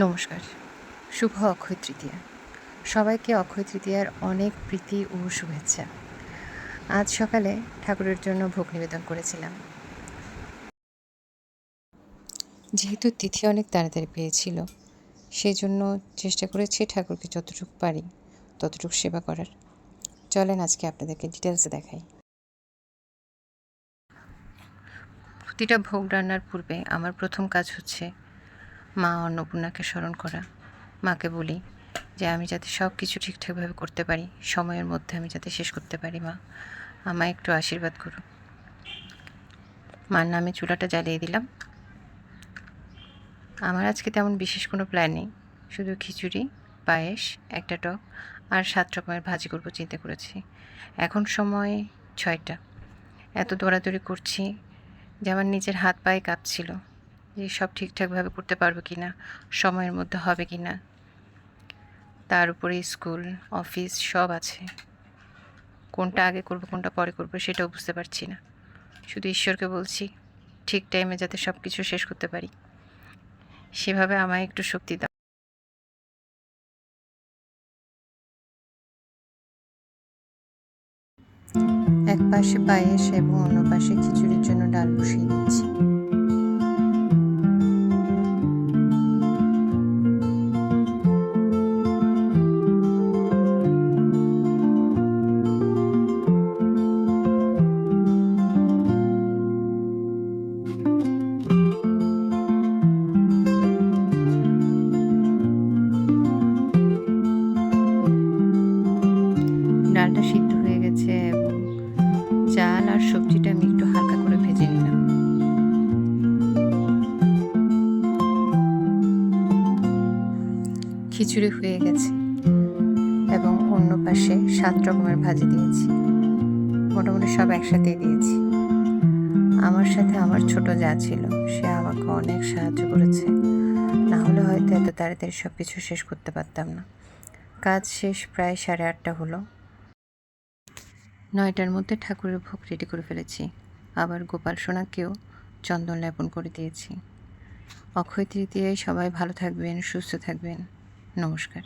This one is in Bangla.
নমস্কার। শুভ অক্ষয় তৃতীয়া। সবাইকে অক্ষয় তৃতীয়ার অনেক প্রীতি ও শুভেচ্ছা। আজ সকালে ঠাকুরের জন্য ভোগ নিবেদন করেছিলাম। যেহেতু তিথি অনেক তাড়াতাড়ি পেয়েছিল, সেই জন্য চেষ্টা করেছি ঠাকুরকে যতটুকু পারি ততটুকু সেবা করার। চলেন আজকে আপনাদেরকে ডিটেলসে দেখাই। প্রতিটা ভোগ রান্নার পূর্বে আমার প্রথম কাজ হচ্ছে মা অন্নপূর্ণাকে স্মরণ করা। মাকে বলি যে আমি যাতে সব কিছু ঠিকঠাকভাবে করতে পারি, সময়ের মধ্যে আমি যাতে শেষ করতে পারি। মা আমায় একটু আশীর্বাদ করো। মার নামে চুলাটা জ্বালিয়ে দিলাম। আমার আজকে তেমন বিশেষ কোনো প্ল্যান নেই, শুধু খিচুড়ি, পায়েস, একটা টক আর 7 রকমের ভাজি করব চিন্তা করেছি। এখন সময় 6টা। এত দৌড়াদৌড়ি করছি যে আমার নিজের হাত পায়ে কাঁপছিল যে সব ঠিকঠাকভাবে করতে পারবো কি না, সময়ের মধ্যে হবে কি না। তার উপরে স্কুল, অফিস সব আছে। কোনটা আগে করব কোনটা পরে করব সেটাও বুঝতে পারছি না। শুধু ঈশ্বরকে বলছি ঠিক টাইমে যাতে সব কিছু শেষ করতে পারি, সেভাবে আমায় একটু শক্তি দাও। এক পাশে পায়েস এবং অন্য পাশে খিচুড়ির জন্য ডাল বসিয়ে দিচ্ছি। ডালটা সিদ্ধ হয়ে গেছে এবং চাল আর সবজিটা আমি একটু হালকা করে ভেজে নিলাম। খিচুড়ি হয়ে গেছে এবং অন্য পাশে 7 রকমের ভাজি দিয়েছি। মোটামুটি সব একসাথেই দিয়েছি। আমার সাথে আমার ছোট যা ছিল, সে আমাকে অনেক সাহায্য করেছে। না হলে হয়তো এত তাড়াতাড়ি সব কিছু শেষ করতে পারতাম না। কাজ শেষ প্রায় 8:30 হলো। 9টার মধ্যে ঠাকুরের ভোগ রেডি করে ফেলেছি। আবার গোপাল সোনাকেও চন্দন লেপন করে দিয়েছি। অক্ষয় তৃতীয়ায় সবাই ভালো থাকবেন, সুস্থ থাকবেন। নমস্কার।